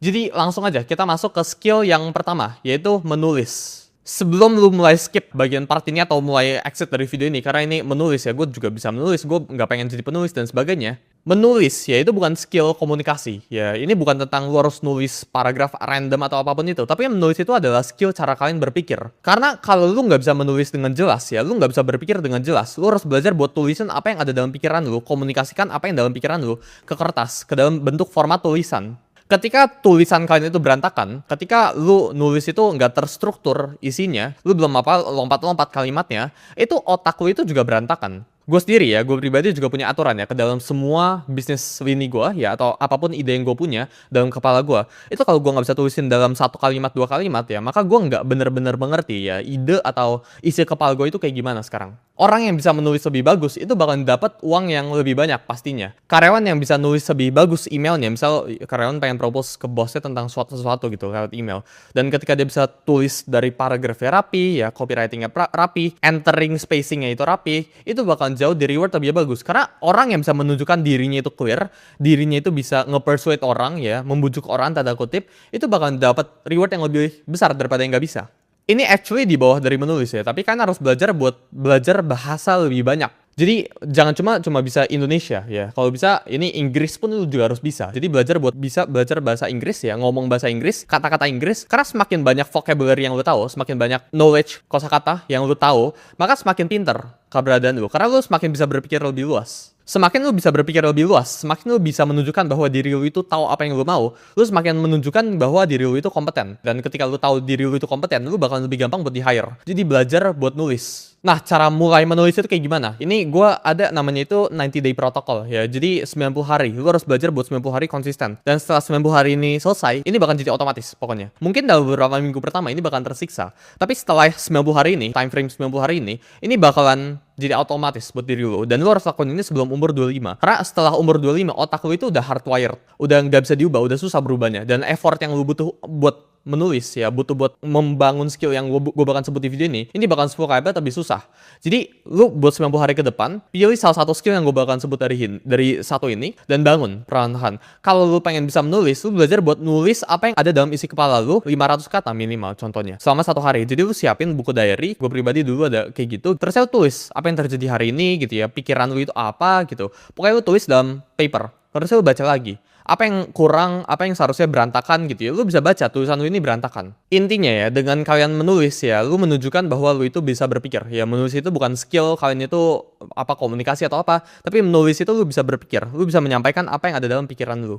Jadi langsung aja kita masuk ke skill yang pertama, yaitu menulis. Sebelum lu mulai skip bagian part ini atau mulai exit dari video ini, karena ini menulis ya, gue juga bisa menulis, gue nggak pengen jadi penulis dan sebagainya. Menulis ya itu bukan skill komunikasi ya, ini bukan tentang lu harus nulis paragraf random atau apapun itu, tapi menulis itu adalah skill cara kalian berpikir. Karena kalau lu nggak bisa menulis dengan jelas ya, lu nggak bisa berpikir dengan jelas, lu harus belajar buat tulisan apa yang ada dalam pikiran lu, komunikasikan apa yang dalam pikiran lu ke kertas, ke dalam bentuk format tulisan. Ketika tulisan kalian itu berantakan, ketika lu nulis itu nggak terstruktur isinya, lu belum apa lompat-lompat kalimatnya, itu otak lu itu juga berantakan. Gue sendiri ya, gue pribadi juga punya aturan ya ke dalam semua bisnis lini gue ya, atau apapun ide yang gue punya dalam kepala gue. Itu kalau gue nggak bisa tulisin dalam satu kalimat dua kalimat ya, maka gue nggak bener-bener mengerti ya ide atau isi kepala gue itu kayak gimana sekarang. Orang yang bisa menulis lebih bagus itu bakal dapat uang yang lebih banyak pastinya. Karyawan yang bisa nulis lebih bagus emailnya, misal karyawan pengen propose ke bosnya tentang sesuatu gitu lewat email. Dan ketika dia bisa tulis dari paragrafnya rapi, ya copywritingnya rapi, entering spacingnya itu rapi, itu bakal jauh di reward lebih bagus. Karena orang yang bisa menunjukkan dirinya itu clear, dirinya itu bisa nge-persuade orang ya, membujuk orang tanda kutip, itu bakal dapat reward yang lebih besar daripada yang nggak bisa. Ini actually di bawah dari menulis ya, tapi kan harus belajar buat belajar bahasa lebih banyak. Jadi jangan cuma bisa Indonesia ya. Kalau bisa ini Inggris pun lu juga harus bisa. Jadi belajar buat bisa belajar bahasa Inggris ya, ngomong bahasa Inggris, kata-kata Inggris. Karena semakin banyak vocabulary yang lu tahu, semakin banyak knowledge kosakata yang lu tahu, maka semakin pinter keberadaan lu. Karena lu semakin bisa berpikir lebih luas. Semakin lu bisa berpikir lebih luas, semakin lu bisa menunjukkan bahwa diri lu itu tahu apa yang lu mau, lu semakin menunjukkan bahwa diri lu itu kompeten. Dan ketika lu tahu diri lu itu kompeten, lu bakal lebih gampang buat di-hire. Jadi belajar buat nulis. Nah, cara mulai menulis itu kayak gimana? Ini gue ada namanya itu 90 day protocol ya. Jadi 90 hari, lu harus belajar buat 90 hari konsisten. Dan setelah 90 hari ini selesai, ini bakal jadi otomatis pokoknya. Mungkin dalam beberapa minggu pertama ini bakal tersiksa. Tapi setelah 90 hari ini, time frame 90 hari ini bakalan jadi otomatis buat diri lu. Dan lu harus lakukan ini sebelum umur 25. Karena setelah umur 25, otak lu itu udah hardwired. Udah nggak bisa diubah, udah susah berubahnya. Dan effort yang lu butuh buat menulis ya, butuh buat membangun skill yang gue bakal sebut di video ini bakal 10 kali lebih susah. Jadi lu buat 90 hari ke depan, pilih salah satu skill yang gue bakal sebut dari satu ini, dan bangun perlahan-lahan. Kalau lu pengen bisa menulis, lu belajar buat nulis apa yang ada dalam isi kepala lu, 500 kata minimal contohnya, selama 1 hari. Jadi lu siapin buku diary, gue pribadi dulu ada kayak gitu, terus lu tulis apa yang terjadi hari ini gitu ya, pikiran lu itu apa gitu. Pokoknya lu tulis dalam paper, terus lu baca lagi. Apa yang kurang, apa yang seharusnya berantakan gitu ya, lu bisa baca tulisan lu ini berantakan. Intinya ya, dengan kalian menulis ya, lu menunjukkan bahwa lu itu bisa berpikir. Ya, menulis itu bukan skill kalian itu apa komunikasi atau apa, tapi menulis itu lu bisa berpikir, lu bisa menyampaikan apa yang ada dalam pikiran lu.